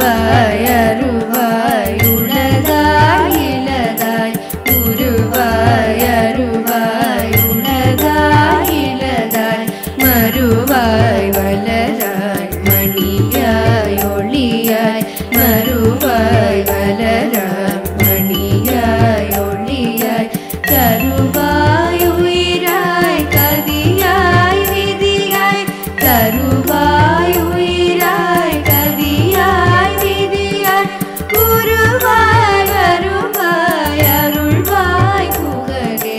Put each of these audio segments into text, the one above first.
அருவாய் அருவாய் உலகாய் இலதாய் உருவாய் அருவாய் உலகாய் இலதாய் மறுவாய் வளராய் மணியாய் ஒளியாய் மறுவாய் வளராய் மணியாய் ஒளியாய் கருவாய் உயிராய் கதியாய் விதியாய் கருவாய் உயிராய் கதியாய் விதியாய் குருவாய் வருவாய் அருள்வாய் குகனே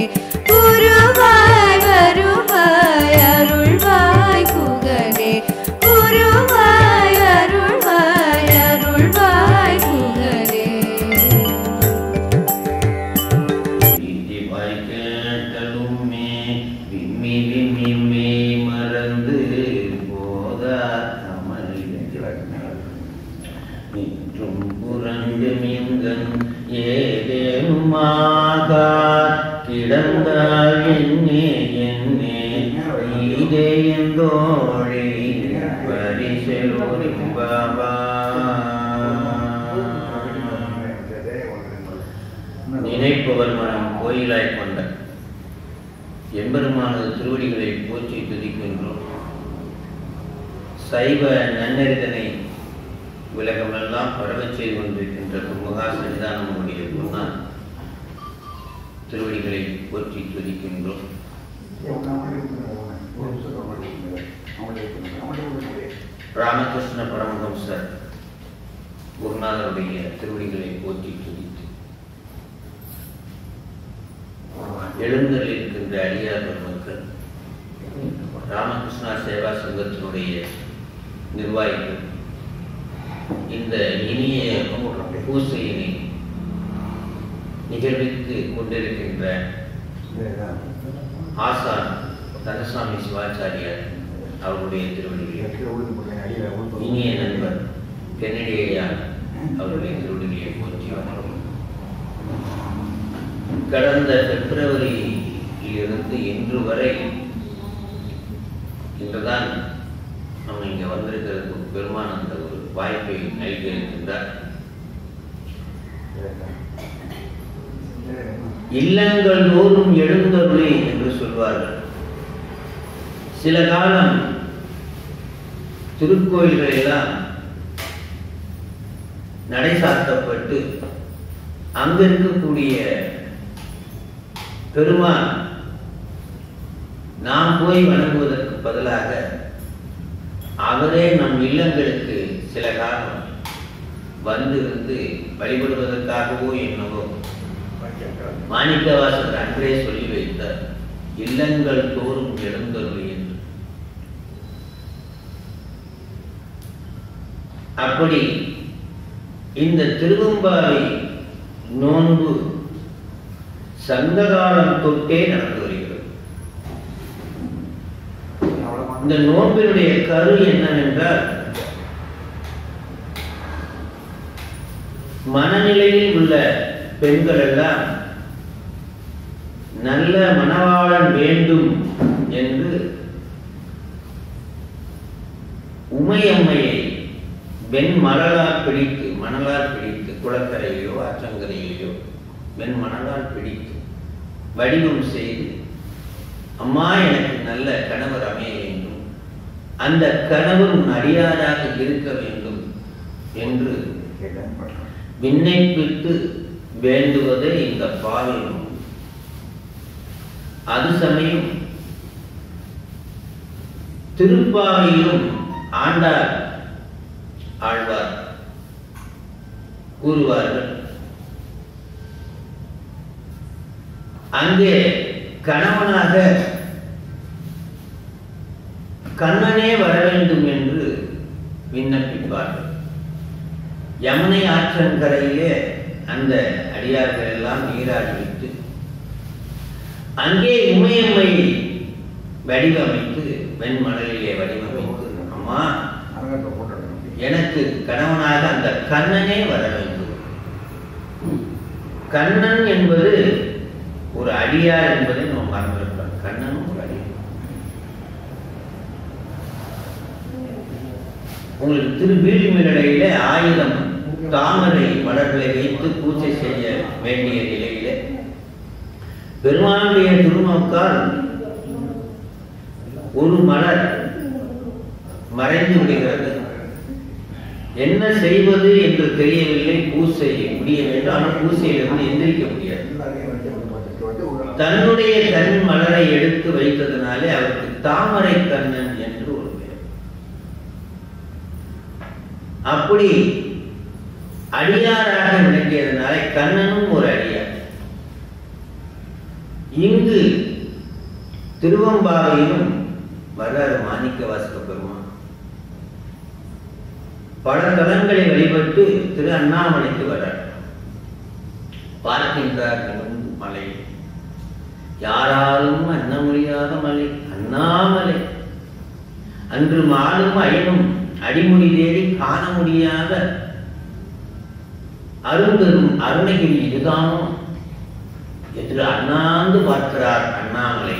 குருவாய் வருவாய் அருள்வாய் குகனே குருவாய் அருள்வாய் அருள்வாய் குகனே. மறந்து போதா நிற்றும் புரண்டு மீன்கண் ஏதேனுமாக கிடந்தால் என்னே என்னே இதே எந்தோழி பரிசெலுரிம்பாவா நினைப்பவர் மனம் கோயிலாய் கொண்ட எம்பெருமானது திருவடிகளை போற்றி துதிக்கின்றோம். சைவ நன்னெறிதனை உலகமெல்லாம் பரவச் செய்து கொண்டிருக்கின்ற மகா சன்னிதானமுடைய குருநான் திருவடிகளை போற்றி துதிக்கின்றோம். ராமகிருஷ்ண பரமஹம்சர் குருநாதருடைய திருவடிகளை போற்றி துதித்து எழுந்தரில் இருக்கின்ற அடியார் பெருமக்கள், ராமகிருஷ்ணா சேவா சங்கத்தினுடைய நிர்வாகிகள், இந்த இனிய பூசையினை நிகழ்வித்து கொண்டிருக்கின்ற ஆசான் தனசாமி சிவாச்சாரியார் அவருடைய திருவடிகளை, இனிய நண்பர் கென்னடியா அவருடைய திருவடிகளை போற்றி வணக்கம். கடந்த பிப்ரவரியிலிருந்து இன்று வரை இன்றுதான் நம்ம இங்க வந்திருக்கிறதுக்கு பெருமான் அந்த ஒரு வாய்ப்பை நல்கியிருக்கின்றார். இல்லங்கள் தோறும் எழுந்தருளி என்று சொல்வார்கள். சில காலம் திருக்கோயில்கள் எல்லாம் நடை சாத்தப்பட்டு அங்க இருக்கக்கூடிய பெருமான் நாம் போய் வணங்குவதற்கு பதிலாக அவரே நம் இல்லங்களுக்கு சில காலம் வந்து வழிபடுவதற்காகவோ என்னவோ மாணிக்கவாசகர் அன்றே சொல்லி வைத்தார், இல்லங்கள் தோறும் எழுந்தருளி என்று. அப்படி இந்த திருவெம்பாவை நோன்பு சங்ககாலம் தொட்டே நடந்து வருகிறது. இந்த நோன்பினுடைய கரு என்னவென்றால், மனநிலையில் உள்ள பெண்கள் எல்லாம் நல்ல மணவாளன் வேண்டும் என்று உமையம்மையை வெண்மணலால் பிடித்து, மணலால் பிடித்து, குளக்கரையிலோ ஆற்றங்கரையிலோ வெண்மணலால் பிடித்து வடிவம் செய்து, அம்மா எனக்கு நல்ல கணவர் அமைய வேண்டும், அந்த கணவர் உன் அடியாராக இருக்க வேண்டும் என்று விண்ணப்பித்து வேண்டுவதே இந்த பாவை. அது சமயம் திருப்பாவையிலும் ஆண்டார் ஆழ்வார் கூறுவார்கள், அங்கே கணவனாக கண்ணனே வர வேண்டும் என்று விண்ணப்பிப்பார்கள். யமுனை ஆற்றங்கரையிலே அந்த அடியார்கள் எல்லாம் நீராடி விட்டு அங்கே உமையம்மையை வடிவமைத்து, வெண்மணலிலே வடிவமைத்து, அம்மா எனக்கு கணவனாக அந்த கண்ணனே வர வேண்டும். கண்ணன் என்பது ஒரு அடியார் என்பதை நம்ம மறந்துவிட்டோம். கண்ணனும் ஒரு அடியார். உங்களுக்கு திருவீழிமிழலையில 1000 தாமரை மலர்களை வைத்து பூஜை செய்ய வேண்டிய நிலையிலே பெருமானுடைய திருநோக்கால் ஒரு மலர் மறைந்து விடுகிறது. என்ன செய்வது என்று தெரியவில்லை. பூசை முடிய வேண்டும், ஆனால் பூசையிலிருந்து எந்திரிக்க முடியாது. தன்னுடைய கண் மலரை எடுத்து வைத்ததனாலே அவருக்கு தாமரை கண்ணன் என்று ஒரு பெயர். அப்படி அடியாராக விளங்கியதனாலே கண்ணனும் ஒரு அடியார். இங்கு திருவம்பாவையிலும் வர்றாரு மாணிக்கவாசக பெருமான். பல தலங்களை வழிபட்டு திரு அண்ணாமலைக்கு வர்றார். பார்க்கின்றார் மலை, யாராலும் அண்ண முடியாத மலை அண்ணாமலை. அன்று மாலும் அயனும் அடிமுடி தேடி காண முடியாத அருந்தரும் அருணகிரி இதுதானோ என்று அண்ணாந்து பார்க்கிறார் அண்ணாமலை.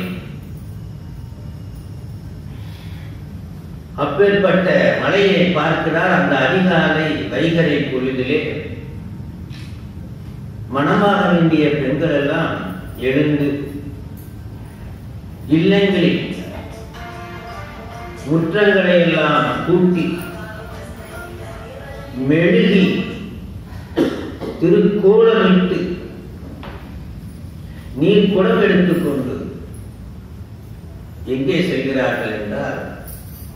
அப்பேற்பட்ட மலையை பார்க்கிறார். அந்த அதிகாலை வைகரை பொழுதிலே மணமாக வேண்டிய பெண்கள் எல்லாம் எழுந்து இல்லங்களில் முற்றங்களை எல்லாம் கூட்டி மெழுகி திருக்கோலமிட்டு நீர் குடம் எடுத்துக்கொண்டு எங்கே செல்கிறார்கள் என்றால்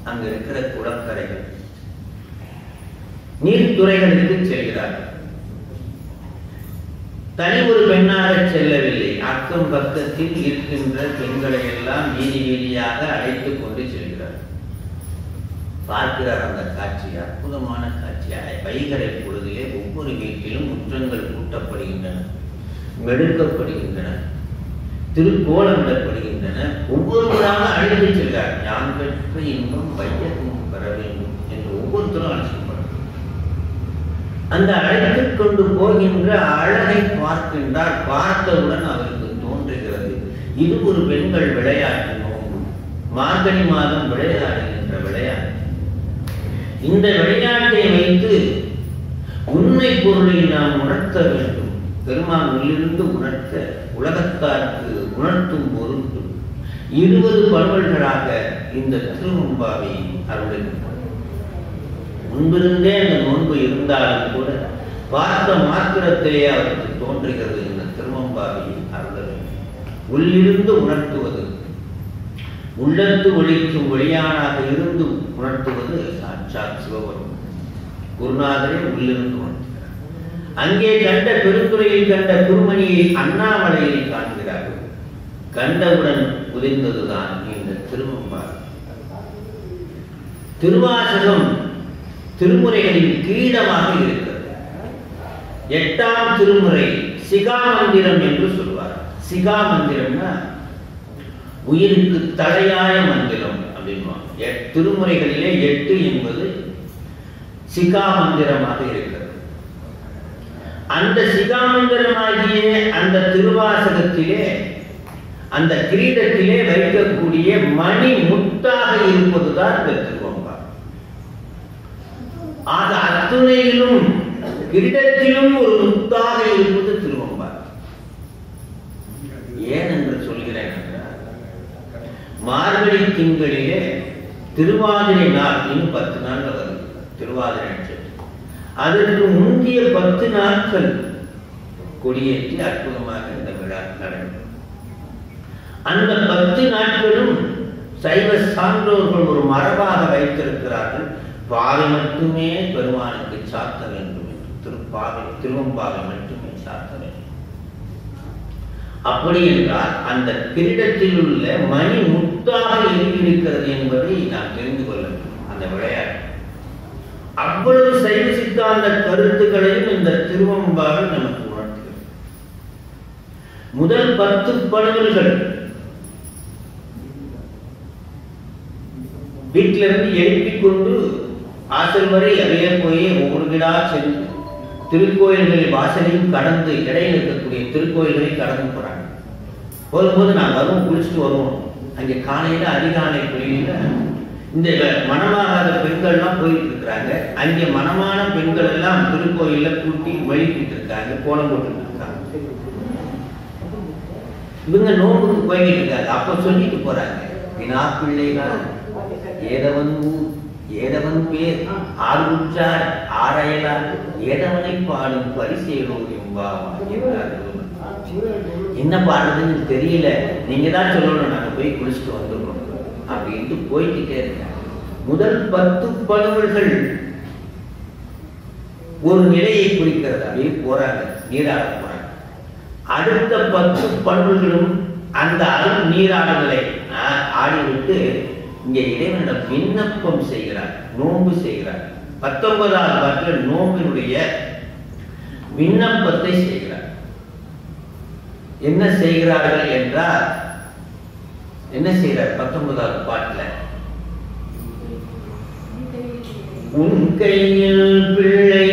அங்க இருக்கிற குளக்கரைகள் நீர்த்துறைகளுக்கு செல்கிறார்கள். தனி ஒரு பெண்ணாக செல்லவில்லை. அக்கம் பக்கத்தில் இருக்கின்ற பெண்களை எல்லாம் வீதி வீதியாக அழைத்துக் கொண்டு செல்கிறார். பார்க்கிறார் அந்த காட்சி, அற்புதமான காட்சியாக. வைகரை பொழுதிலே ஒவ்வொரு வீட்டிலும் முற்றங்கள் கூட்டப்படுகின்றன, மெடுக்கப்படுகின்றன, திருக்கோலமிடப்படுகின்றன. ஒவ்வொருவராக அழைத்து செல்கிறார். யான் பெற்ற இன்பம் வையகம் பெற வேண்டும் என்று ஒவ்வொருத்தரும் அழைக்கப்படுறார். அந்த அழைத்துக் கொண்டு போகின்ற அழகை பார்க்கின்றார். பார்த்தவுடன் அவருக்கு தோன்றுகிறது, இது ஒரு பெண்கள் விளையாட்டு நோன்பு, மார்கழி மாதம் விளையாடுகின்ற விளையாட்டு. இந்த விளையாட்டை வைத்து உண்மை பொருளை நாம் உணர்த்த வேண்டும். பெருமான் உள்ளிருந்து உணர்த்த உலகத்தாருக்கு உணர்த்தும் பொருட்டு 20 பருவல்களாக இந்த திருவம்பாவை அருளுகின்றன. முன்பிருந்தே அந்த நோன்பு இருந்தாலும் கூட பார்த்த மாத்திரத்திலே அவருக்கு தோன்றுகிறது இந்த திருவம்பாவை அருள். உள்ளிருந்து உணர்த்துவது, உள்ளத்து ஒளிக்கும் ஒளியானாக இருந்து உணர்த்துவது சாட்சாத் சிவபெருமான். குருநாதரே உள்ளிருந்து உணர்த்துகிறார். அங்கே கண்ட பெருந்துறையில் கண்ட குருமணியை அண்ணாமலையில் காண்கிறார்கள். கண்டவுடன் புரிந்ததுதான் இந்த திருவம்பாவை. திருவாசகம் திருமுறைகளின் கிரீடமாக இருக்கிறது. 8ஆம் திருமுறை சிகாமந்திரம் என்று சொல்வார். சிகாமந்திரம்னா உயிருக்கு தலையாய மந்திரம் அப்படின்வாங்க. திருமுறைகளிலே 8 என்பது சிகாமந்திரமாக இருக்கிறது. அந்த சிகாமந்திரமாகிய அந்த திருவாசகத்திலே அந்த கிரீடத்திலே வைக்கக்கூடிய மணி முத்தாக இருப்பதுதான் இந்த திருவம்பாவை. ஆக அத்துணையிலும் கிரீடத்திலும் ஒரு முத்தாக இருப்பது திருவம்பாவை. ஏன் என்று சொல்கிறேன் என்றால், மார்கழி திங்களிலே திருவாதிரை நாள், இன்னும் 10 நாள் வருது திருவாதிரை நட்சத்திரம். அதற்கு முந்தைய 10 நாட்கள் கொடியேற்றி அற்புதமாக இந்த விழா நடந்தது. அந்த 10 நாட்களும் சைவ சான்றோர்கள் ஒரு மரபாக வைத்திருக்கிறார்கள். பாவை மட்டுமே பெருமானுக்கு சாத்த வேண்டும் என்று, திருவம்பாவை மட்டுமே சாத்த வேண்டும். அப்படி என்றால் அந்த கிரீடத்தில் உள்ள மணி முத்தாக எழுதியிருக்கிறது என்பதை நாம் தெரிந்து கொள்ள வேண்டும். அந்த விளையாட்டு அவ்வளவு சைவ சித்தாந்த கருத்துக்களையும் இந்த திருவம்பாவை நமக்கு உணர்த்துகிறது. முதல் 10 படவல்கள் வீட்டிலிருந்து எழுப்பிக் கொண்டு ஆசல் வரை அவைய போய் ஒவ்வொரு வீடா சென்று திருக்கோயில்களில் வாசலையும் கடந்து இடையில் இருக்கக்கூடிய திருக்கோயில்களை கடந்து போறாங்க. போகும்போது நான் வருவோம், குளிச்சுட்டு வருவோம். அங்கே காலையில அதிகாலை பொழியில இந்த மணமாகாத பெண்கள்லாம் போயிட்டு இருக்கிறாங்க. அங்கே மணமான பெண்கள் எல்லாம் திருக்கோயில கூட்டி வழிகிட்டு இருக்காங்க, கோலம் போட்டு இருக்காங்க. இவங்க நோம்புக்கு போய்கிட்டு இருக்காங்க. அப்ப சொல்லிட்டு போறாங்க, வினா பிள்ளைகள் ஏதவன் ஊர் ஏதவன் பேர் ஆறுச்சார் ஆரையலார் ஏதவனை பாடும் பரிசேலோர் என்பாவா என்றார்கள். என்ன பாடுறதுன்னு தெரியல, நீங்க தான் சொல்லணும், நாங்க போய் குளிச்சுட்டு வந்துடுறோம் அப்படின்ட்டு போய்கிட்டே இருக்காங்க. முதல் 10 பழுவல்கள் ஒரு நிலையை குறிக்கிறது, அப்படியே போறாங்க, நீராட போறாங்க. அடுத்த 10 பழுவல்களும் அந்த நீராடல்களை ஆடிவிட்டு இங்கே இறைவனிடம் விண்ணப்பம் செய்கிறார், நோன்பு செய்கிறார். 19வது பாட்டில் நோம்பினுடைய விண்ணப்பத்தை செய்கிறார். என்ன செய்கிறார்கள் என்றால், என்ன செய்கிறார் 19வது பாட்டில், உன் கையில் பிள்ளை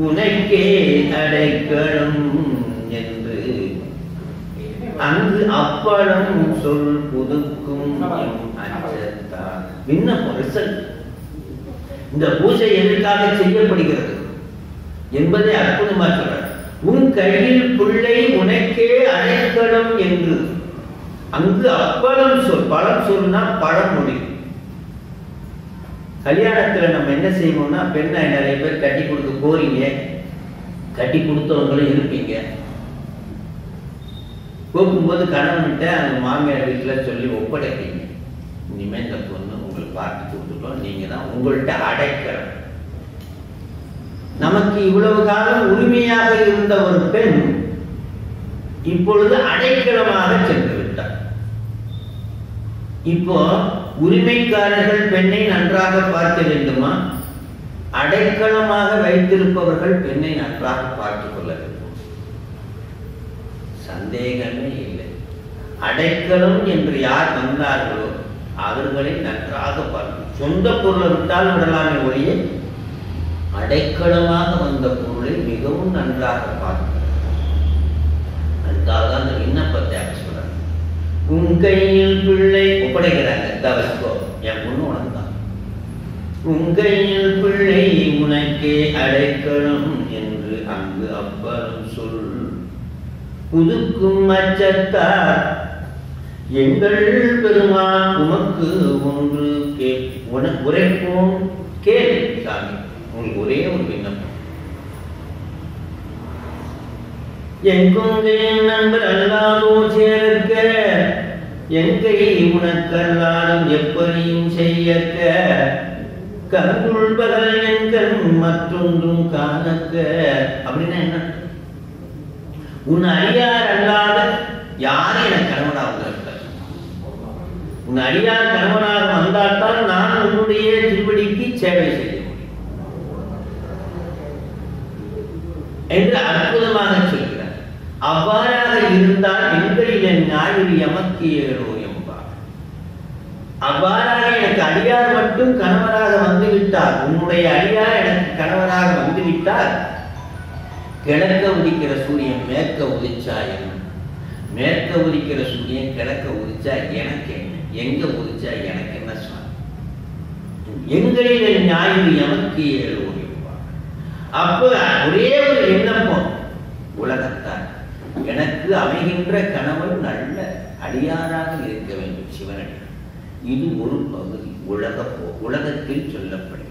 உனக்கே அடைக்கலம் என்று அங்கு அப்பளம் சொல் புதுக்கும் அச்சத்தார். விண்ணப்பம் ரிசல்ட். இந்த பூஜை எதற்காக செய்யப்படுகிறது என்பதை அற்புதமாக சொல்றார். உன் கையில் பிள்ளை உனக்கே அடைக்கலம் என்று அங்கு அப்பளம் சொல். பழம் சொல்னா பழமொழி. கல்யாணத்துல நம்ம என்ன செய்வோம்னா, பெண்ணை நிறைய பேர் கட்டி கொடுக்க போறீங்க, கட்டி கொடுத்தவங்களும் இருப்பீங்க. போகும்போது கணவன்கிட்ட அந்த மாமியார் வீட்டில் சொல்லி ஒப்படைப்பீங்க, இனிமே இந்த பொண்ணு உங்களுக்கு பார்த்து கொடுத்துட்டோம், நீங்க தான் உங்கள்கிட்ட அடைக்கலம். நமக்கு இவ்வளவு காலம் உரிமையாக இருந்த ஒரு பெண் இப்பொழுது அடைக்கலமாக சென்று விட்டார். இப்போ உரிமைக்காரர்கள் பெண்ணை நன்றாக பார்க்க வேண்டுமா, அடைக்கலமாக வைத்திருப்பவர்கள் பெண்ணை நன்றாக பார்த்துக் கொள்ள வேண்டும்? சந்தேகமே இல்லை. அடைக்கலம் என்று யார் வந்தார்களோ அவர்களை நன்றாக பார்க்கும். சொந்த பொருளை விட்டால் விடலாமே ஒழிய அடைக்கலமாக வந்த பொருளை மிகவும் நன்றாக பார்க்கும். அதுக்காக தான் அந்த விண்ணப்பத்தை சொல்றாங்க. உன் கையில் பிள்ளை ஒப்படைக்கிறாங்க, தவஸ்கோ என் பொண்ணு உனக்கு தான். உன் கையில் பிள்ளை உனக்கே அடைக்கலம் என்று அங்கு அப்பறம் சொல் புதுக்கும் அச்சத்தார் எங்கள் பெருமான் உமக்கு ஒன்று உரைப்போம் கேள். சாமி உங்களுக்கு ஒரே ஒரு விண்ணப்பம். எங்கொங்கையின் நண்பர் அல்லாதோ சேர்க்க எங்கை உனக்கல்லாலும் எப்படியும் செய்யக்க கங்குள் பகல் எங்கள் மற்றொன்றும் காணக்க. அப்படின்னா என்ன? உன் அடியார் அல்லாத யாரும் எனக்கு கணவனாக வந்திருக்க, உன் அடியார் கணவனாக வந்தால்தான் நான் உன்னுடைய திருவடிக்கு சேவை செய்ய முடியும் என்று அற்புதமாக சொல்கிறார். அவ்வாறாக இருந்தால் எங்களில் என் ஞாயிறு எமக்கு ஏழோ என்பார். அவ்வாறாக எனக்கு அடியார் மட்டும் கணவராக வந்துவிட்டார், உன்னுடைய அடியார் எனக்கு கணவராக வந்துவிட்டார், கிழக்க உதிக்கிற சூரியன் மேற்க உதிச்சா என்ன, மேற்க உதிக்கிற சூரியன் கிழக்க உதிச்சா எனக்கு என்ன, எங்க உதிச்சா எனக்கு என்ன சொன்ன, எங்களில் ஞாயிறு எமக்கு ஏழு என்பார். அப்ப ஒரே ஒரு விண்ணப்பம், உலகத்தார் எனக்கு அமைகின்ற கணவன் நல்ல அடியாராக இருக்க வேண்டும் சிவனடி. இது ஒரு பகுதி. உலகத்தில் சொல்லப்படுகிறது.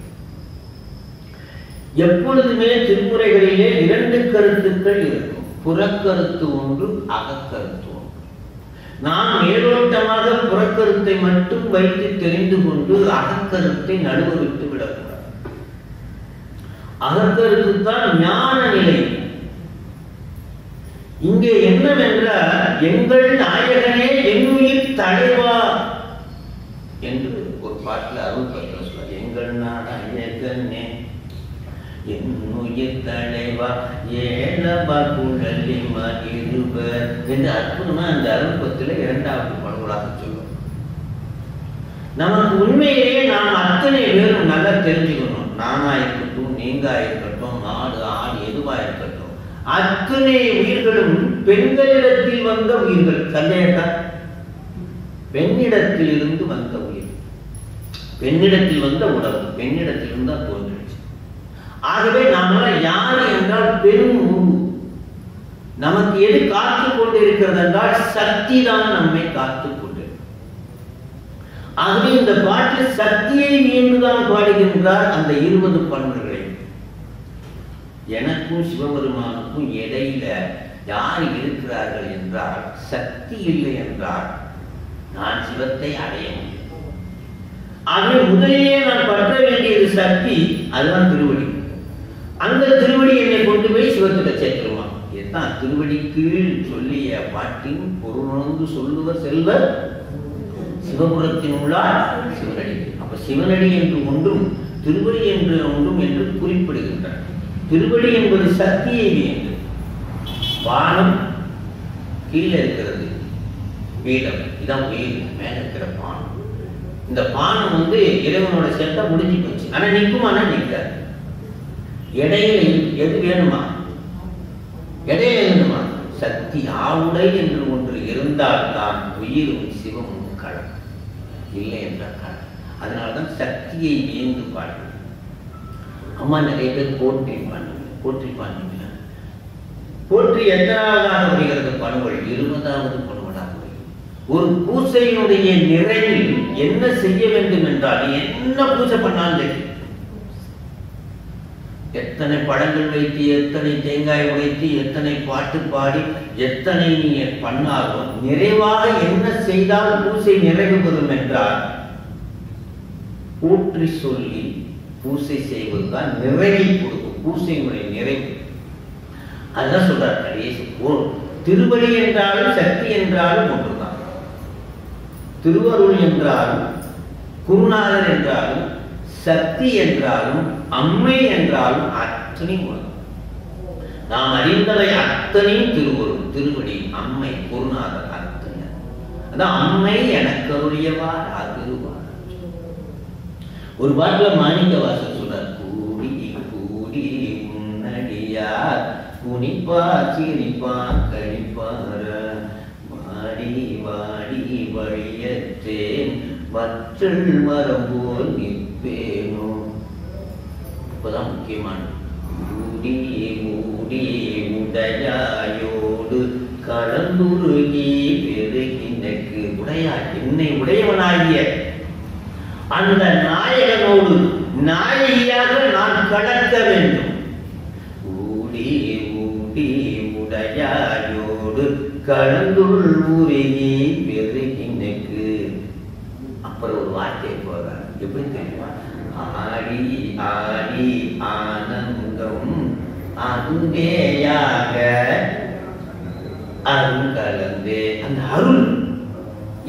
எப்பொழுதுமே திருமுறைகளிலே 2 கருத்துக்கள் இருக்கும். புறக்கருத்து ஒன்று, அகக்கருத்து ஒன்று. நாம் மேலோட்டமாக புறக்கருத்தை மட்டும் வைத்து தெரிந்து கொண்டு அகக்கருத்தை நடுவு விட்டு விடக்கூடாது. அகக்கருத்து தான் ஞான நிலை. இங்கே என்னவென்றால், எங்கள் நாயகனே என்னுயிர் தலைவா என்று ஒரு பாட்டில் அருள் பத்திரம் சொல்றார். எங்கள் நாயகனே என்னுயிர் தலைவா ஏலவா குழலிமா இருவர் என்று அற்புதமா அந்த அருள்பத்தில் 2வது பாடலாக சொல்லும். நமக்கு உண்மையிலேயே நாம் அத்தனை பேரும் நல்லா தெரிஞ்சுக்கணும். நானா இருக்கட்டும், நீங்க இருக்கட்டும், மாடு ஆடு எதுவா இருக்கட்டும், அத்தனை உயிர்களும் பெண்களிடத்தில் வந்த உயிர்கள். சந்தேகத்தா? பெண்ணிடத்தில் இருந்து வந்த உயிர். பெண்ணிடத்தில் வந்த உணவு பெண்ணிடத்தில் இருந்தா தோன்றிடுச்சு. ஆகவே நாமெல்லாம் யாரு என்றால் பெரும் உருவு. நமக்கு எது காத்து கொண்டு இருக்கிறது என்றால் சக்தி தான் நம்மை காத்து கொண்டு. ஆகவே இந்த பாட்டில் சக்தியை மீண்டுதான் பாடுகின்றார் அந்த 20 பண்புகளை. எனக்கும் சிவபெருமானுக்கும் இடையில யார் இருக்கிறார்கள் என்றால் சக்தி இல்லை என்றால் நான் சிவத்தை அடைய முடியும். ஆகவே முதலிலே நான் பற்ற வேண்டியது சக்தி, அதுதான் திருவடி. அந்த திருவடி என்னை கொண்டு போய் சிவத்துல சேர்த்துருமா. இதுதான் திருவடிக்கு சொல்லிய பாட்டின் பொருளுணர்ந்து சொல்லுவர் செல்வர் சிவபுரத்தின் உள்ளார் சிவனடி. அப்ப சிவனடி என்று ஒன்றும் திருவடி என்று ஒன்றும் என்று குறிப்பிடுகின்றார். திருவடி என்பது சக்தியை வேண்டும். வானம் கீழே இருக்கிறது, பீடம் இதான் உயிர், மேல இருக்கிற பானம். இந்த பானம் வந்து இறைவனோட சேர்த்தா முடிஞ்சு போச்சு. ஆனா நிற்குமானா நிற்காது. இடையில எது வேணுமா? இடையில வேணுமா? சக்தி ஆவுடை என்று ஒன்று இருந்தால்தான் உயிரும் சிவமும் கலக்கும், இல்லை என்றால் கலக்கும். அதனால்தான் சக்தியை வியந்து பாடுங்க. அம்மா நிறைய பேர் போற்றி பாடுங்க, போற்றி பாடுங்க. போற்றி எத்தனாவதாக வருகிறது பணுவல்? 20வது பணுவலாக வருகிறது. ஒரு பூசையினுடைய நிறைவில் என்ன செய்ய வேண்டும் என்றால் என்ன பூஜை பண்ணாலும் சரி, எத்தனை பழங்கள் வைத்து எத்தனை தேங்காய் உடைத்து எத்தனை பாட்டு பாடி எத்தனை நீங்க பண்ணாலும் நிறைவாக என்ன செய்தால் பூசை நிறைவு பெறும் என்றால் போற்றி சொல்லி பூசை செய்வதுதான் நிறைவை கொடுக்கும். பூசையினுடைய நிறைவு அதுதான் சொல்றார் கடைசி. திருவடி என்றாலும் சக்தி என்றாலும் ஒன்றுதான். திருவருள் என்றாலும் குருநாதர் என்றாலும் சக்தி என்றாலும் அம்மை என்றாலும் அத்தனை உணவு. நாம் அறிந்தவை அத்தனையும் திருவருள், திருவடி, அம்மை, குருநாதர் அத்தனை. அதான் அம்மை எனக்கருளியவார் அருள்வார். ஒரு பாட்டுல மாணிக்கவாசகர் சொல்றார், கூடி கூடி முன்னடியார் குனிப்பா சிரிப்பா கழிப்பார வாடி வாடி வழியற்றேன் வற்றல் மரம் போல் நிற்பேனோ. இப்பதான் முக்கியமான மூடி மூடி உடையாயோடு கலந்துருகி பெருகினக்கு. உடையா என்னை உடையவனாகிய அந்த நாயகனோடு நாயகியாக நான் கலக்க வேண்டும். ஊடி ஊடி உடையாயோடு கலந்துள் உருகி பெருகினக்கு. அப்புறம் ஒரு வார்த்தை போறார், எப்படி தெரியுமா? ஆடி ஆடி ஆனந்தம் அன்பேயாக அருள் கலந்தே. அந்த அருள்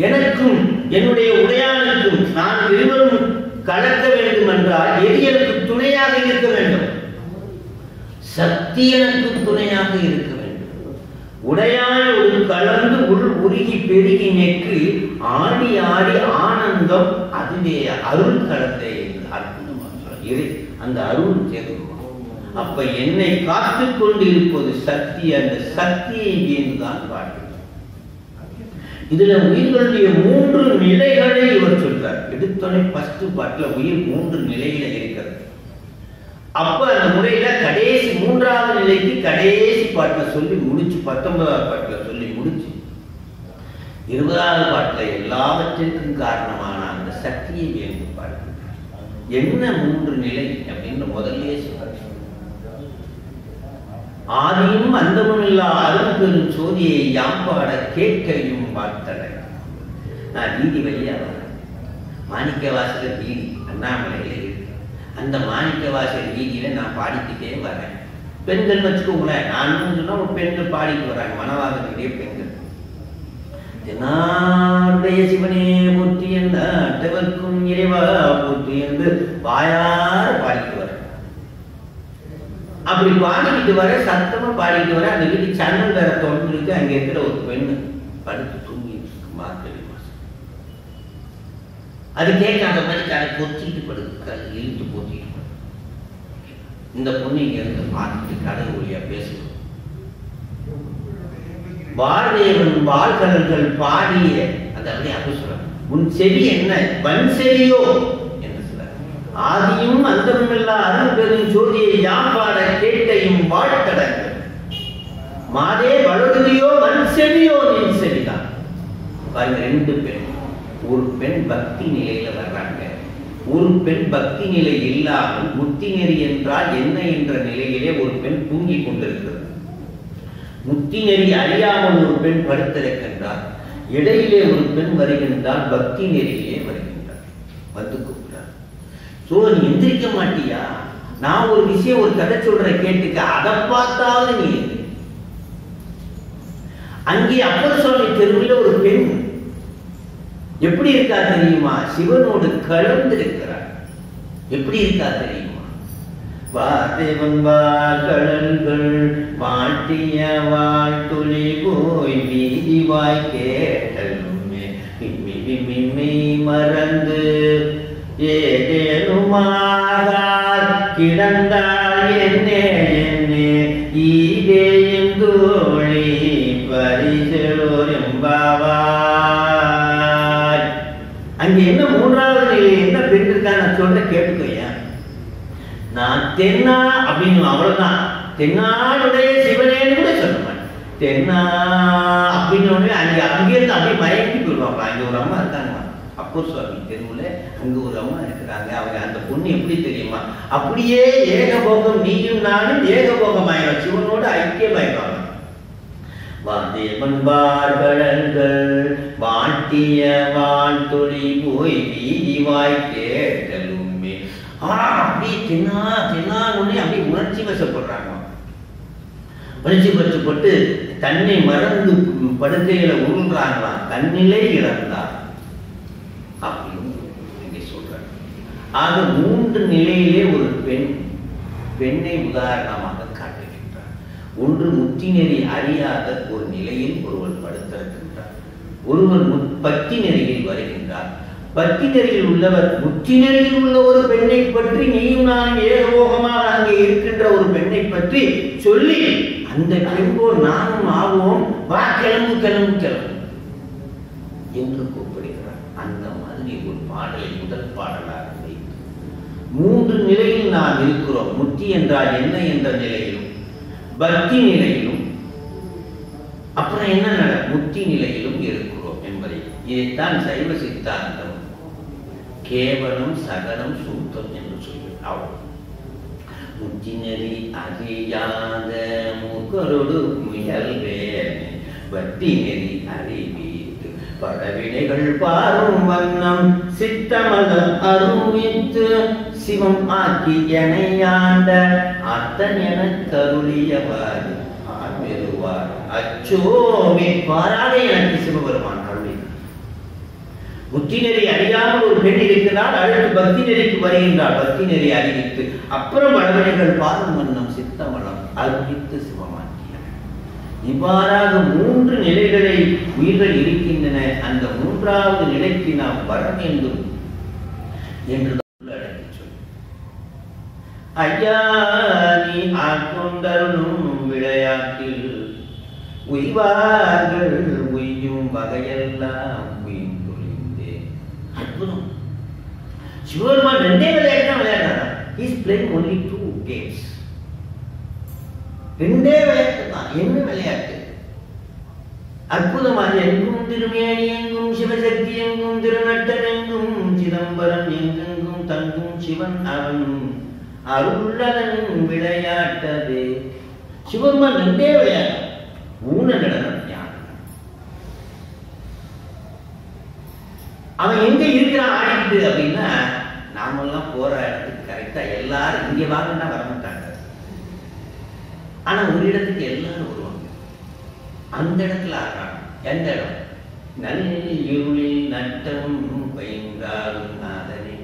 எனக்கும் என்னுடைய உடையானுக்கும் நான் இருவரும் கலக்க வேண்டும் என்றால் எது எனக்கு துணையாக இருக்க வேண்டும்? சக்தி எனக்கு துணையாக இருக்க வேண்டும். உடையானோடு கலந்து உள் உருகி பெருகி நெக்கு ஆடி ஆடி ஆனந்தம் அதுவே அருள் கலந்தே என்று அற்புதமாக அந்த அருள் சேர்க்கும். அப்ப என்னை காத்து கொண்டு இருப்பது சக்தி. அந்த சக்தியை வேண்டுதான் பாடு. இதுல உயிர்களுடைய 3 நிலைகளை இவர் சொல்றார். எடுத்தோடனே ஃபர்ஸ்ட் பாட்டுல உயிர் 3 நிலையில இருக்கிறது. அப்ப அந்த முறையில கடைசி 3வது நிலைக்கு கடைசி பாட்டுல சொல்லி முடிச்சு 19வது பாட்டுல சொல்லி முடிச்சு 20வது பாட்டுல எல்லாவற்றிற்கும் காரணமான அந்த சக்தியை வேண்டு பாடுகிறார். என்ன 3 நிலை அப்படின்னு முதல்லயே சொல்றார். ஆதியும் அந்தமும் இல்லா அருள் பெரும் சோதியை யாம்பாட கேட்கையும் பார்த்தன. நான் வீதி வழியா வரேன். மாணிக்கவாசகர் வீதி அண்ணாமலையில இருக்கு. அந்த மாணிக்கவாசகர் வீதியில நான் பாடிக்கிட்டே வரேன். பெண்கள் வச்சுக்கோங்களேன், நான் சொன்னா ஒரு பெண்கள் பாடிட்டு வர்றாங்க, மனவாதனுடைய பெண்கள். தென்னாருடைய சிவனே போற்றி என்ற அட்டவர்க்கும் இறைவா போற்றி என்று வாயார பாடிட்டு வரேன். அப்படி பாடிக்கிட்டு வர சத்தமா பாடிட்டு வர அந்த வீட்டு சன்னல் வேற தொடர்ந்து இருக்கு. அங்க இருக்கிற ஒரு பெண்ணு படுத்து தூங்கி மார்கழி மாசம். அது கேட்காத மாதிரி கடை பொத்திட்டு படுத்து இழுத்து போத்திட்டு படுத்து. இந்த பொண்ணு இங்க இருந்து பார்த்துட்டு கடை ஒளியா பேசுவோம். வாழ்தேவன் வாழ்கடல்கள் பாடிய அந்த அப்படியே அப்படி சொல்றாங்க. உன் செவி என்ன வன் செவியோ ஆதியும் அந்தமில்லா அருள் பெரும் ஜோதியை யாப்பாட கேட்டையும் வாழ்த்தடங்கள் மாதே வளருதையோ மண் செவியோ நின் செவிதான். பாருங்க, 2 பெண். ஒரு பெண் பக்தி நிலையில வர்றாங்க, ஒரு பெண் பக்தி நிலை இல்லாமல் முத்தி நெறி என்றால் என்ன என்ற நிலையிலே ஒரு பெண் தூங்கிக் கொண்டிருக்கிறது. முத்தி நெறி அறியாமல் ஒரு பெண் படுத்திருக்கின்றார். இடையிலே ஒரு பெண் வருகின்றால் பக்தி நெறியிலே வருகின்றார், வந்து கூப்பிட்டார். சோ நீ எந்திரிக்க மாட்டியா? நான் ஒரு விஷயம் ஒரு கதை சொல்றேன் கேட்டுக்க, அதை பார்த்தாவது நீ. அங்கே அப்பர் சுவாமி தெருவில் ஒரு பெண் எப்படி இருக்கா தெரியுமா? சிவனோடு கலந்திருக்கிறார். எப்படி இருக்கா தெரியுமா? வாதேவன் கடல்கள் மாட்டிய வாழ்த்துளி போய் வீதி வாய் கேட்டலுமே மறந்து ஏதேனுமாக கிடந்தால் என்னே என்னே ஈதே தோழி பரிசலோர் எம்பாவாய். அங்க என்ன 3வது நிலை என்ன பெண் இருக்கா நான் சொல்றேன் கேட்டுக்கோயா. நான் தென்னா அப்படின்னு அவ்வளவுதான். தென்னாடுடைய சிவனேன்னு கூட சொல்ல மாட்டேன். தென்னா அப்படின்னு அங்கிருந்து அப்படியே மயக்கி போயிடுவாங்க. அங்க ஒரு அம்மா இருக்காங்க, அப்பர் சுவாமி தெருவுல அங்க ஒரு அம்மா இருக்கிறாங்க. அவங்க அந்த பொண்ணு எப்படி தெரியுமா? அப்படியே ஏகபோகம் நீயும் நானும் ஏகபோகமாயிடும், சிவனோடு ஐக்கியமாயிடுவாங்க. வாதேவன் கடல்கள் வாட்டிய வாழ்த்துளி போய் வீதி வாய் கேட்டலுமே. அப்படியே தின்னா தின்னான்னு அப்படியே உணர்ச்சி வசப்படுறாங்க. உணர்ச்சி வசப்பட்டு தன்னை மறந்து படுக்கையில உருள்றாங்களாம். தன்னிலை இழந்தார் அப்படின்னு இங்கே சொல்றாங்க. ஆக 3 நிலையிலே ஒரு பெண்ணை உதாரணமாக காட்டுகின்றார். ஒன்று முத்தி நெறி அறியாத ஒரு நிலையில் ஒருவர் படுத்திருக்கின்றார், ஒருவர் பக்தி நெறியில் வருகின்றார். பக்தி நெறியில் உள்ளவர் முத்தி நெறியில் உள்ள ஒரு பெண்ணை பற்றி நீயும் நான் ஏகபோகமாக அங்கே இருக்கின்ற ஒரு பெண்ணை பற்றி சொல்லி அந்த பெண்போல் நானும் ஆவோம், வா கிளம்பு கிளம்பு கிளம்பு என்று கூப்பிடுகிறார். அந்த மாதிரி ஒரு பாடலை முதல் பாடலாக வைத்து 3 நிலையில் நாம் இருக்கிறோம். முத்தி என்றால் என்ன என்ற நிலையிலும், பக்தி நிலையிலும், அப்புறம் என்ன முத்தி நிலையிலும் இருக்கிறோம் என்பதை இதைத்தான் சைவ சித்தாந்தம் கேவலம் சகலம் சூத்தம் என்று சொல்கிறார். முத்தி நெறி அறியாத முகரோடு முயல்வேன் பக்தி நெறி அறிவித்து படவினைகள் பாரும் வண்ணம் சித்தமதம் அருவித்து சிவம் ஆக்கி எனையாண்ட அத்தன் என கருளியவாறு பெறுவார். அச்சோமே பாராத எனக்கு சிவபெருமான் அருளி. முத்தி நெறி அறியாமல் ஒரு பெண் இருக்கிறார், அடுத்து பக்தி நெறிக்கு வருகின்றார். பக்தி நெறி அறிவித்து அப்புறம் வடவினைகள் பாரும் வண்ணம் சித்தமலம் அறிவித்து சிவமாக்கிய. இவ்வாறாக 3 நிலைகளை உயிர்கள் இருக்கின்றன. அந்த 3வது நிலைக்கு நாம் வர வேண்டும் என்று உள்ளடக்கி சொல். ஐயா நீ ஆட்கொண்டருளும் விளையாட்டில் உய்வார்கள் உய்யும் வகையெல்லாம் உயிர்ந்தொழிந்தே. அற்புதம். சிவபெருமான் 2 விளையாட்டு தான் விளையாடுறாரா? He is playing only 2 games. 2 விளையாட்டு தான். என்ன விளையாட்டு? அற்புதமாக எங்கும் திருமேனி எங்கும் சிவசக்தி எங்கும் திருநட்டம் எங்கும் சிதம்பரம் எங்கெங்கும் தங்கும் சிவன் அவன் அருளதன் விளையாட்டதே. சிவபெருமான் 2 விளையாட்டு, ஊன நடனம் ஞானம். அவன் எங்க இருக்கிறான் ஆடிக்கிட்டு அப்படின்னா, நாமெல்லாம் போற இடத்துக்கு கரெக்டா எல்லாரும் இங்க வாங்கன்னா வரமாட்டாங்க. ஆனா ஒரு இடத்துக்கு எல்லாரும் வருவாங்க. அந்த இடத்துல ஆடுறாங்க. எந்த இடம்? நல்லிருளில் நட்டம் பயின்றாலும் நாதனே.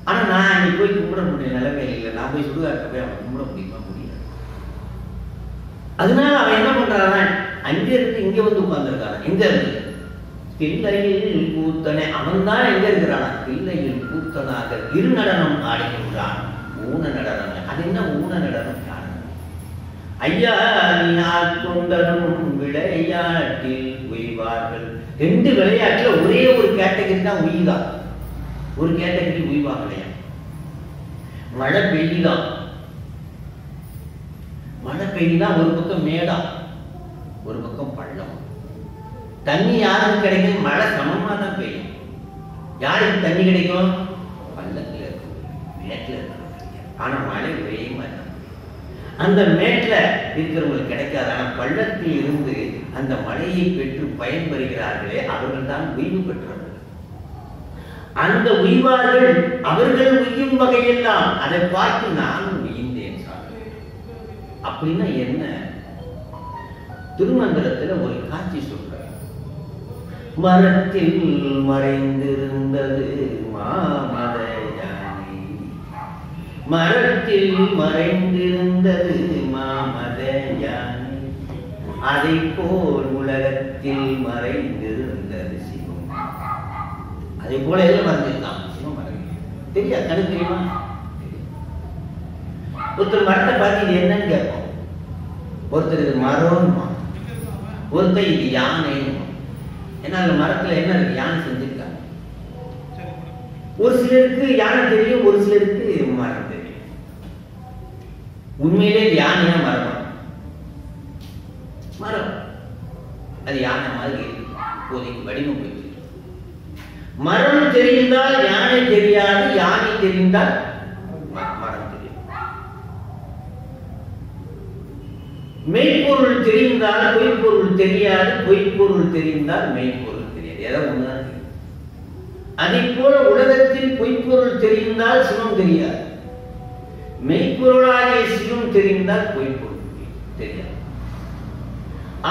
ஆனா நான் அங்கே போய் கும்பிட முடிய நிலைமையில இல்லை. நான் போய் சுடுகாட்ட போய் அவன் கும்பிட முடியுமா? முடியாது. அதனால அவன் என்ன பண்றான்? அங்க இருந்து இங்க வந்து உட்கார்ந்துருக்கான். எங்க இருந்து? தில்லையில் கூத்தனே. அவன் தான் எங்க இருக்கிறானா? தில்லையில் கூத்தனாக திருநடனம் ஆடுகின்றான். ஊன நடனம். அது என்ன ஊன நடனம்? ஐயா நீ ஆட்கொண்டனும் விளையாட்டில் உய்வார்கள். 2 விளையாட்டுல ஒரே ஒரு கேட்டகரி தான் உய்தா. ஒரு கேட்டகரி உய்வா கிடையாது. மழை பெய்யுதான், மழை பெய்யுதான். ஒரு பக்கம் மேடா, ஒரு பக்கம் பள்ளம். தண்ணி யாருக்கு கிடைக்கும்? மழை சமமா தான் பெய்யும். யாருக்கு தண்ணி கிடைக்கும்? பள்ளத்துல இருக்கும், மேட்டில் இருக்கிறவங்க. ஆனா மழை பெய்ய மாட்டாங்க. அந்த மேட்ல இருக்கிறவங்களுக்கு கிடைக்காது. ஆனா பள்ளத்தில் இருந்து அந்த மழையை பெற்று பயன்பெறுகிறார்களே, அவர்கள் தான் உய்வு பெற்றவர்கள். அந்த உய்வார்கள் அவர்கள் உய்யும் வகையெல்லாம் அதை பார்த்து நானும் உய்ந்தேன் சாமி. அப்படின்னா என்ன? திருமந்திரத்துல ஒரு காட்சி சொல்ற, மரத்தில் மறைந்திருந்தது மாமத யானை, மரத்தில் மறைந்திருந்தது மாமத யானை, அதை போல் உலகத்தில் மறைந்திருந்தது சிவம். அதே போல எல்லாம் மறைஞ்சிருக்கான் சிவம். மறைஞ்சு தெரியா? கணக்கு தெரியுமா? ஒருத்தர் மரத்தை பார்த்து இது என்னன்னு கேட்போம். ஒருத்தர் இது மரம்மா, ஒருத்தர் இது யானைன்னு. ஏன்னா அந்த மரத்துல என்ன இருக்கு? யானை செஞ்சிருக்காங்க. ஒரு சிலருக்கு யானை தெரியும், ஒரு சிலருக்கு மரம் தெரியும். உண்மையிலே யானையா மரமா? மரம். அது யானை மாதிரி இப்போதைக்கு வடிவமைப்பு. மரம் தெரிந்தால் யானை தெரியாது, யானை தெரிந்தால் மரம் தெரியும். மெய்ப்பொருள் தெரிந்தால் பொய்ப்பொருள் தெரியாது, பொய்ப்பொருள் தெரிந்தால் மெய்ப்பொருள் தெரியாது. ஏதாவது ஒண்ணுதான் தெரியும். அதை போல உலகத்தில் பொய்ப்பொருள் தெரிந்தால் சிவம் தெரியாது, மெய்ப்பொருளாகிய சிவம் தெரிந்தால் பொய்ப்பொருள் தெரியாது.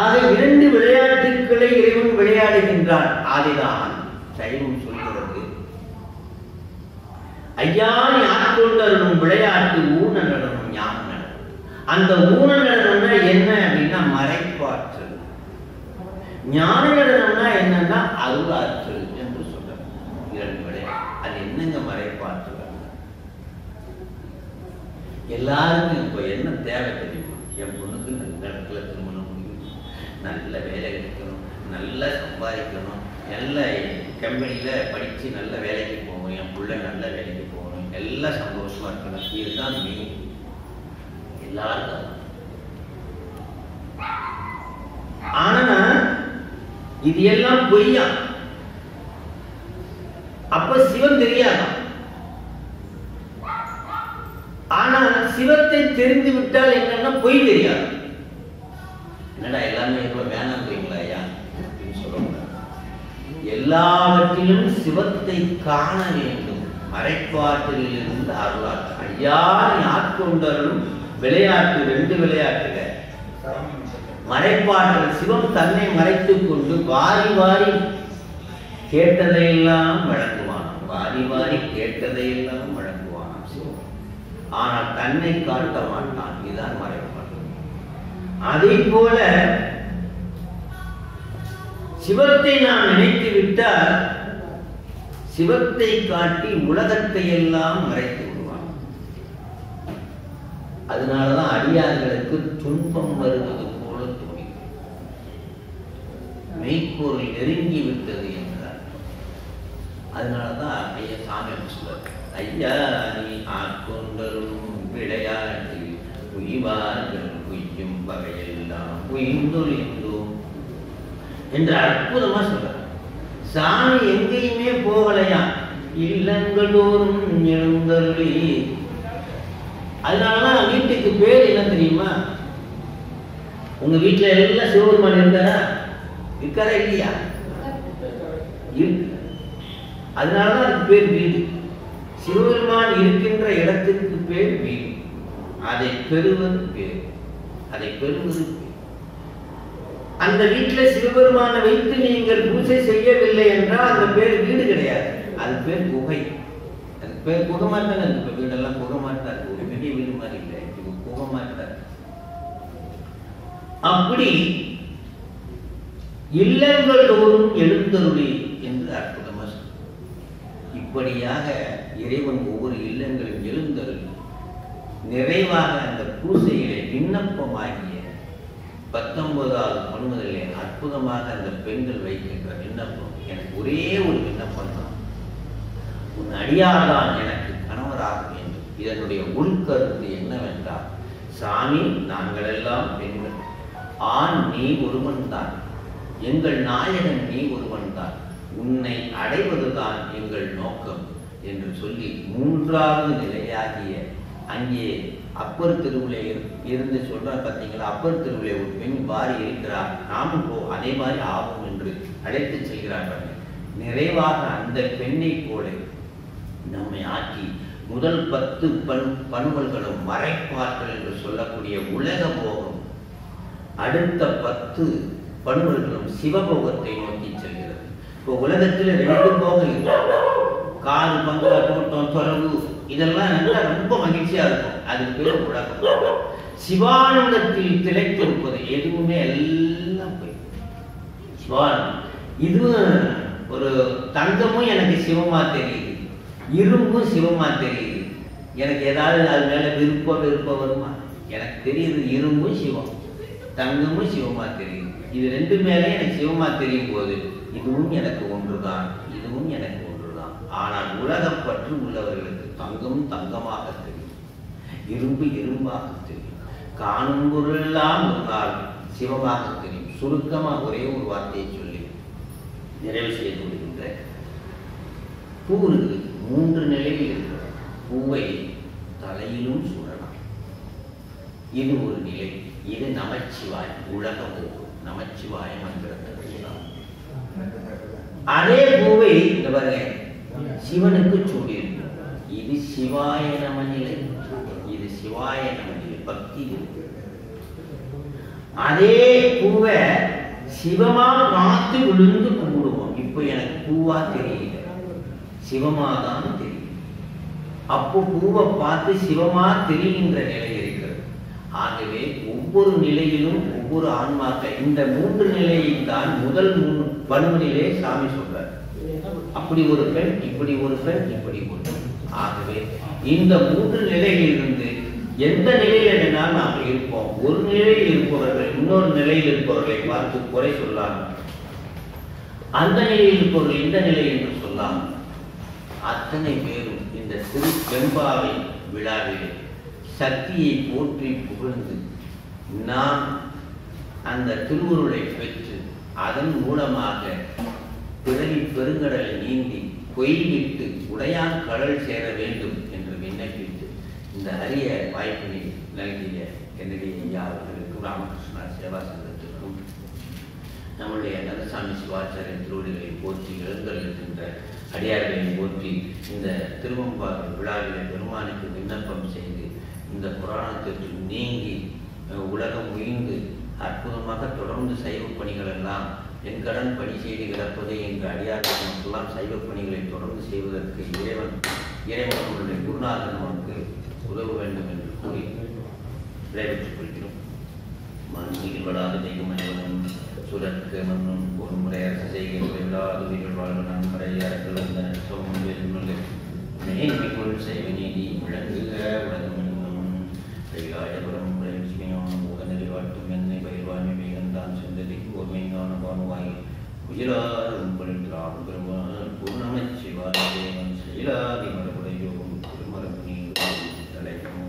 ஆக இரண்டு விளையாட்டுக்களை இறைவன் விளையாடுகின்றான். அதுதான் சைவம் சொல்கிறது, ஐயானி ஆட்கொண்டரும் விளையாட்டு ஊன நடனம் ஞான நடனம். அந்த ஊன நடனம்னா என்ன அப்படின்னா மறைப்பாற்றல். ஞான நடனம்னா என்னன்னா அருளாற்றல் என்று சொல்ற இரண்டு விளையாட்டு. அது என்னங்க மறைப்பாற்றல்? எல்லாருக்கும் இப்போ என்ன தேவை தெரியுமா? என் பொண்ணுக்கு நல்ல இடத்துல திருமணம் முடியும், நல்ல வேலை கிடைக்கணும், நல்லா சம்பாதிக்கணும், நல்ல கம்பெனியில் படித்து நல்ல வேலைக்கு போகணும், என் பிள்ளை நல்ல வேலைக்கு போகணும், எல்லாம் சந்தோஷமாக இருக்கணும். இதுதான் மெயின். எல்லாருக்கும். ஆனா இது எல்லாம் பொய்யா? அப்ப சிவன் தெரியாதான். ஆனா சிவத்தை தெரிந்து விட்டால் என்னன்னா பொய் தெரியாது. என்னடா எல்லாமே வேணாம்ன்றீங்களா ஐயா அப்படின்னு சொல்ல முடியாது. எல்லாவற்றிலும் சிவத்தை காண வேண்டும். மறைப்பாற்றலில் இருந்து அருளாற்றல். ஐயா ஆட்கொண்டரும் விளையாட்டு, ரெண்டு விளையாட்டுக. மறைப்பாற்றல் சிவம் தன்னை மறைத்துக் கொண்டு வாரி வாரி கேட்டதையெல்லாம் வழங்குவானாம். வாரி வாரி கேட்டதையெல்லாம் வழங்குவானாம் சிவம். ஆனால் தன்னை காட்ட மாட்டான். இதுதான் மறைப்பாற்றல். அதே போல சிவத்தை நாம் நினைத்து விட்டால் சிவத்தை காட்டி உலகத்தை எல்லாம் மறைத்து விடுவான். அதனாலதான் அடியார்களுக்கு துன்பம் வருவது போல தோன்றும். மெய்ப்பொருள் நெருங்கி விட்டது என்றார். அதனாலதான் ஐயா சாமி சொல்றார், ஐயா நீ ஆட்கொண்டரும் விளையாட்டில் உய்வார்கள் உய்யும் வகையெல்லாம் உய்ந்தொழிந்தோம் என்று அற்புதமா சொல்ற. சாமி எங்கேயுமே போகலையா, இல்லங்களோறும் எழுந்தருளி. அதனாலதான் வீட்டுக்கு பேர் என்ன தெரியுமா? உங்க வீட்டுல எல்லாம் சிவபெருமான் இருக்காரா? இருக்காரா இல்லையா? இருக்கு. அதனாலதான் அதுக்கு பேர் வீடு. சிவபெருமான் இருக்கின்ற இடத்திற்கு பேர் வீடு. அதை பெறுவது பேர். அதை பெறுவது பேர். அந்த வீட்டில் சிவபெருமானை வைத்து நீங்கள் பூஜை செய்யவில்லை என்றால் அந்த பேர் வீடு கிடையாது. அது பேர் குகை. அது பேர் குகை மாதிரி தானே இருக்கு. இப்போ வீடெல்லாம் குகை மாதிரி தான் இருக்கு. ஒரு பெரிய வீடு மாதிரி இல்லை, இது குகை மாதிரி தான் இருக்கு. அப்படி இல்லங்கள் தோறும் எழுந்தருளி என்று அற்புதமா சொல்ற. இப்படியாக இறைவன் ஒவ்வொரு இல்லங்களும் எழுந்தருளி நிறைவாக அந்த பூசையிலே விண்ணப்பமாகிய 19வது மனுமதிலே அற்புதமாக அந்த பெண்கள் வைக்கின்ற விண்ணப்பம், எனக்கு ஒரே ஒரு விண்ணப்பம் தான், உன் அடியார்தான் எனக்கு கணவராக வேண்டும். இதனுடைய உள்கருத்து என்னவென்றால், சாமி நாங்களெல்லாம் பெண்கள், ஆண் நீ ஒருவன் தான், எங்கள் நாயகன் நீ ஒருவன் தான், உன்னை அடைவதுதான் எங்கள் நோக்கம் என்று சொல்லி மூன்றாவது நிலையாகிய அங்கே அப்பர் திருவிழை இருந்து சொல்றார் பார்த்தீங்களா. அப்பர் திருவிழை ஒரு பெண் வாரி இருக்கிறார், நாமும் போ அதே மாதிரி ஆகும் என்று அழைத்து செல்கிறார்கள். நிறைவாக அந்த பெண்ணை போல நம்மை ஆக்கி முதல் 10 பணுவல்களும் மறைப்பார்கள் என்று சொல்லக்கூடிய உலக போகம், அடுத்த 10 பணுவல்களும் சிவபோகத்தை நோக்கி செல்கிறது. இப்போ உலகத்தில் 2 போகம் இருக்கு, காது, பங்களா, தோட்டம், தொரவு, இதெல்லாம் நல்லா ரொம்ப மகிழ்ச்சியா இருக்கும். அதுக்கு பேர் உலகம். சிவானந்தத்தில் திளைத்திருப்பது எதுவுமே எல்லாம் போய் சிவானந்தம். இதுவும் ஒரு தங்கமும் எனக்கு சிவமா தெரியுது, இரும்பும் சிவமா தெரியுது. எனக்கு ஏதாவது அது மேல விருப்பம் வருமா? எனக்கு தெரியுது இரும்பும் சிவம், தங்கமும் சிவமா தெரியுது. இது 2 மேலே எனக்கு சிவமா தெரியும் போது இதுவும் எனக்கு ஒன்றுதான், இதுவும் எனக்கு ஒன்றுதான். ஆனால் உலகப்பற்று உள்ளவர்களுக்கு தங்கம் தங்கமாக தெரியும், இரும்பு இரும்பாக தெரியும், காணும் பொருளெல்லாம் ஒரு நாள் சிவமாக தெரியும். சுருக்கமாக ஒரே ஒரு வார்த்தையை சொல்லி நிறைவு செய்து கொள்கின்ற, பூவுக்கு 3 நிலையில் இருக்கிறது. பூவை தலையிலும் சூழலாம், இது ஒரு நிலை. இது நமச்சிவாய் உலக பூ, நமச்சிவாய மந்திரத்தை. அதே பூவை இந்த பாருங்க சிவனுக்கு சூடியிருக்கும், இது சிவாய நம நிலை, இது சிவாய நம நிலை, பக்தி. அதே பூவை சிவமா பார்த்து விழுந்து கும்பிடுவோம். இப்ப எனக்கு பூவா தெரியல, சிவமாதான் தெரியும். அப்போ பூவை பார்த்து சிவமா தெரிகின்ற நிலை இருக்கிறது. ஆகவே ஒவ்வொரு நிலையிலும் ஒவ்வொரு ஆன்மாக்கள் இந்த 3 நிலையை தான் முதல் 3 பணுவிலே சாமி சொல்றார். அப்படி ஒரு பெண், இப்படி ஒரு பெண், இப்படி ஒரு பெண். ஆகவே இந்த 3 நிலையிலிருந்து எந்த நிலையில் வேணாலும் நாம் இருப்போம். ஒரு நிலையில் இருப்பவர்கள் இன்னொரு நிலையில் இருப்பவர்களை பார்த்து குறை சொல்லாமல், அந்த நிலையில் இருப்பவர்கள் இந்த நிலை என்று சொல்லாமல், அத்தனை பேரும் இந்த திரு வெம்பாவை விழாவிலே சக்தியை போற்றி புகழ்ந்து நாம் அந்த திருவுருளை பெற்று அதன் மூலமாக பிறவி பெருங்கடலை நீந்தி பொய்விட்டு உடையான் கடல் சேர வேண்டும் என்று விண்ணப்பித்து இந்த அரிய வாய்ப்பினை நல்கிய என்னுடைய ஐயா அவர்களுக்கும் ராமகிருஷ்ணா சேவா சங்கத்திற்கும் நம்முடைய நந்தசாமி சிவாச்சாரிய திருவடிகளை போற்றி எழுந்தருகின்ற அடியார்களை போற்றி இந்த திருவம்பாவை விழாவிலே பெருமானுக்கு விண்ணப்பம் செய்து இந்த புராணத்திற்கு நீங்கி உலகம் உயிர்ந்து அற்புதமாக தொடர்ந்து சைவ பணிகள் எல்லாம் என் கடன் பணி செய்து கிடப்பது என்ற அடியார்களுக்கெல்லாம் சைவ பணிகளை தொடர்ந்து செய்வதற்கு இறைவனுடைய குருநாதன் நமக்கு உதவ வேண்டும் என்று கூறி விடைபெற்றுக் கொள்கிறோம். மண்ணில் வளாத தெய்வமனிதனும் சுரக்க மண்ணும் ஒரு முறை அரசு செய்கின்ற விழாதுவிகள் வாழ்வனம் மறையார்கள் அந்த மேன்மைக்குள் செய்வ நீதி விளங்குக உலகம் கைலாயபுரம் பிரேமிஸ்மியம் உகநெறி வாட்டும் என்னை பயிர்வாய்மை மேகந்தான் சென்றதை கோர்மையான பானுவாய் குஜராரும் பணித்ராம் பெருமான் பூர்ணமச்சிவாதேவன் செயலாதி மரபுடையோகம் திருமரபு நீர் தலைக்கும்.